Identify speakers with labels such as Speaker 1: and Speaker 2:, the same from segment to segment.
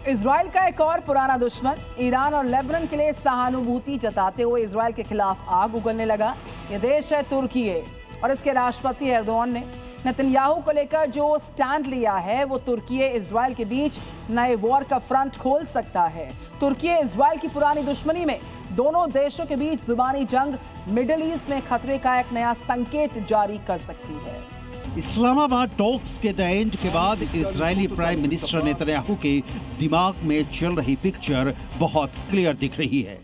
Speaker 1: Israel का एक और पुराना दुश्मन ईरान और लेबनान के लिए सहानुभूति जताते हुए इजराइल के खिलाफ आग उगलने लगा। ये देश है तुर्की और इसके राष्ट्रपति एर्दोआन ने नेतन्याहू को लेकर जो स्टैंड लिया है वो तुर्की इजराइल के बीच नए वॉर का फ्रंट खोल सकता है। तुर्की इजराइल की पुरानी दुश्मनी में दोनों देशों के बीच जुबानी जंग मिडिल ईस्ट में खतरे का एक नया संकेत जारी कर सकती है।
Speaker 2: इस्लामाबाद टॉक्स के द एंड के बाद इजरायली प्राइम मिनिस्टर नेतन्याहू के दिमाग में चल रही पिक्चर बहुत क्लियर दिख रही है।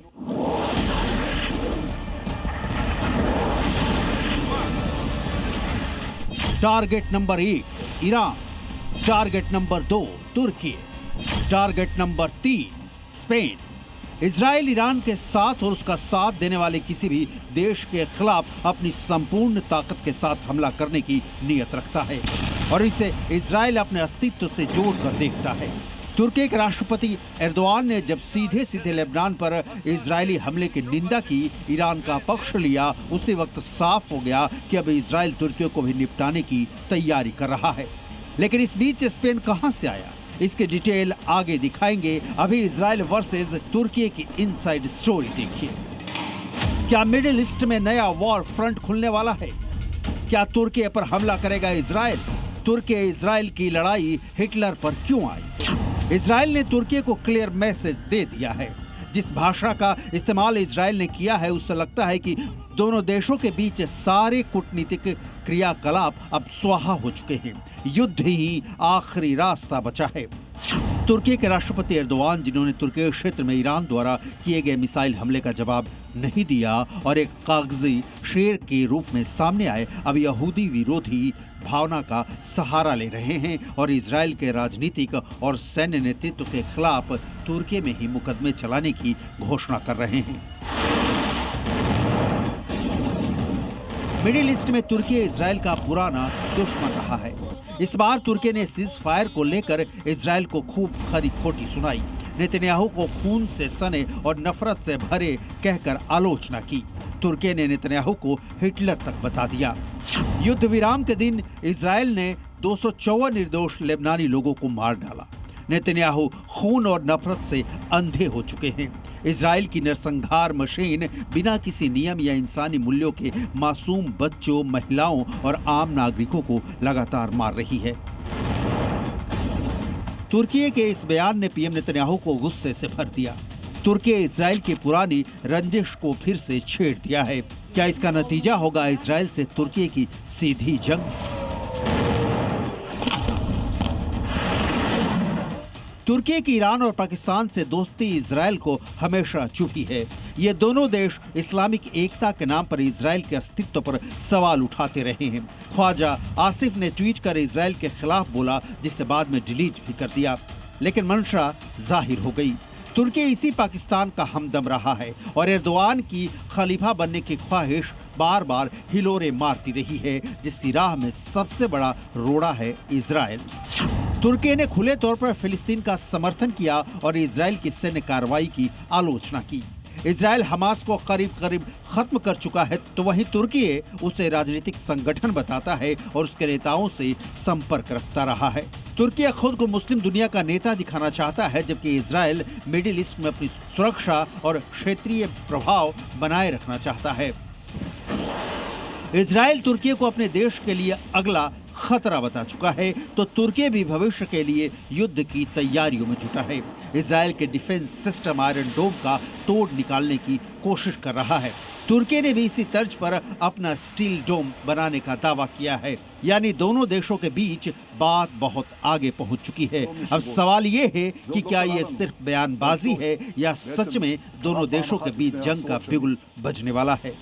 Speaker 2: Target number 1 Iran, target number 2 तुर्की, target number 3 Spain. Israel Iran के साथ और उसका साथ देने वाले किसी भी देश के खिलाफ अपनी संपूर्ण ताकत के साथ हमला करने की नीयत रखता है और इसे इजराइल अपने अस्तित्व से जोड़कर देखता है। तुर्की के राष्ट्रपति एर्दोआन ने जब सीधे सीधे लेबनान पर इजरायली हमले की निंदा की, ईरान का पक्ष लिया, उसी वक्त साफ हो गया कि अब इजराइल तुर्की को भी निपटाने की तैयारी कर रहा है। लेकिन इस बीच स्पेन कहां से आया, इसके डिटेल आगे दिखाएंगे। अभी इजराइल वर्सेस तुर्की की इनसाइड स्टोरी देखिए। क्या मिडिल ईस्ट में नया वॉर फ्रंट खुलने वाला है? क्या तुर्की पर हमला करेगा इजराइल? तुर्की इजराइल की लड़ाई हिटलर पर क्यों आई? इजराइल ने तुर्की को क्लियर मैसेज दे दिया है। जिस भाषा का इस्तेमाल इजराइल ने किया है उससे लगता है कि दोनों देशों के बीच सारे कूटनीतिक क्रियाकलाप अब स्वाहा हो चुके हैं। युद्ध ही आखिरी रास्ता बचा है। तुर्की के राष्ट्रपति एर्दोआन, जिन्होंने तुर्की क्षेत्र में ईरान द्वारा किए गए मिसाइल हमले का जवाब नहीं दिया और एक कागजी शेर के रूप में सामने आए, अब यहूदी विरोधी भावना का सहारा ले रहे हैं और इजराइल के राजनीतिक और सैन्य नेतृत्व के खिलाफ तुर्की में ही मुकदमे चलाने की घोषणा कर रहे हैं। मिडिल ईस्ट में तुर्की इजराइल का पुराना दुश्मन रहा है। इस बार तुर्की ने सीज फायर को लेकर इजराइल को खूब खरी खोटी सुनाई। नेतन्याहू को खून से सने और नफरत से भरे कहकर आलोचना की। तुर्की ने नेतन्याहू को हिटलर तक बता दिया। युद्ध विराम के दिन इजराइल ने 254 निर्दोष लेबनानी लोगों को मार डाला। नेतन्याहू खून और नफरत से अंधे हो चुके हैं। इजराइल की नरसंहार मशीन बिना किसी नियम या इंसानी मूल्यों के मासूम बच्चों, महिलाओं और आम नागरिकों को लगातार मार रही है। तुर्की के इस बयान ने पीएम नेतन्याहू को गुस्से से भर दिया। तुर्की इजराइल की पुरानी रंजिश को फिर से छेड़ दिया है। क्या इसका नतीजा होगा इजराइल से तुर्की की सीधी जंग? तुर्की की ईरान और पाकिस्तान से दोस्ती इजराइल को हमेशा चुभी है। ये दोनों देश इस्लामिक एकता के नाम पर इजराइल के अस्तित्व पर सवाल उठाते रहे हैं। ख्वाजा आसिफ ने ट्वीट कर इजराइल के खिलाफ बोला, जिसे बाद में डिलीट भी कर दिया, लेकिन मंशा जाहिर हो गई। तुर्की इसी पाकिस्तान का हमदम रहा है और एर्दोआन की खलीफा बनने की ख्वाहिश बार बार हिलोरे मारती रही है, जिसकी राह में सबसे बड़ा रोड़ा है इजराइल। तुर्की ने खुले तौर पर फिलिस्तीन का समर्थन किया और इजराइल की सैन्य कार्रवाई की आलोचना की। इजराइल हमास को करीब करीब खत्म कर चुका है, तो वहीं तुर्की उसे राजनीतिक संगठन बताता है और उसके नेताओं से संपर्क रखता रहा है। तुर्की खुद को मुस्लिम दुनिया का नेता दिखाना चाहता है, जबकि इजराइल मिडिल ईस्ट में अपनी सुरक्षा और क्षेत्रीय प्रभाव बनाए रखना चाहता है। इजराइल तुर्की को अपने देश के लिए अगला खतरा बता चुका है, तो तुर्की भी भविष्य के लिए युद्ध की तैयारियों में जुटा है। इजराइल के डिफेंस सिस्टम आयरन डोम का तोड़ निकालने की कोशिश कर रहा है। तुर्की ने भी इसी तर्ज पर अपना स्टील डोम बनाने का दावा किया है। यानी दोनों देशों के बीच बात बहुत आगे पहुंच चुकी है। अब सवाल ये है कि क्या ये सिर्फ बयानबाजी है या सच में दोनों देशों के बीच जंग का बिगुल बजने वाला है।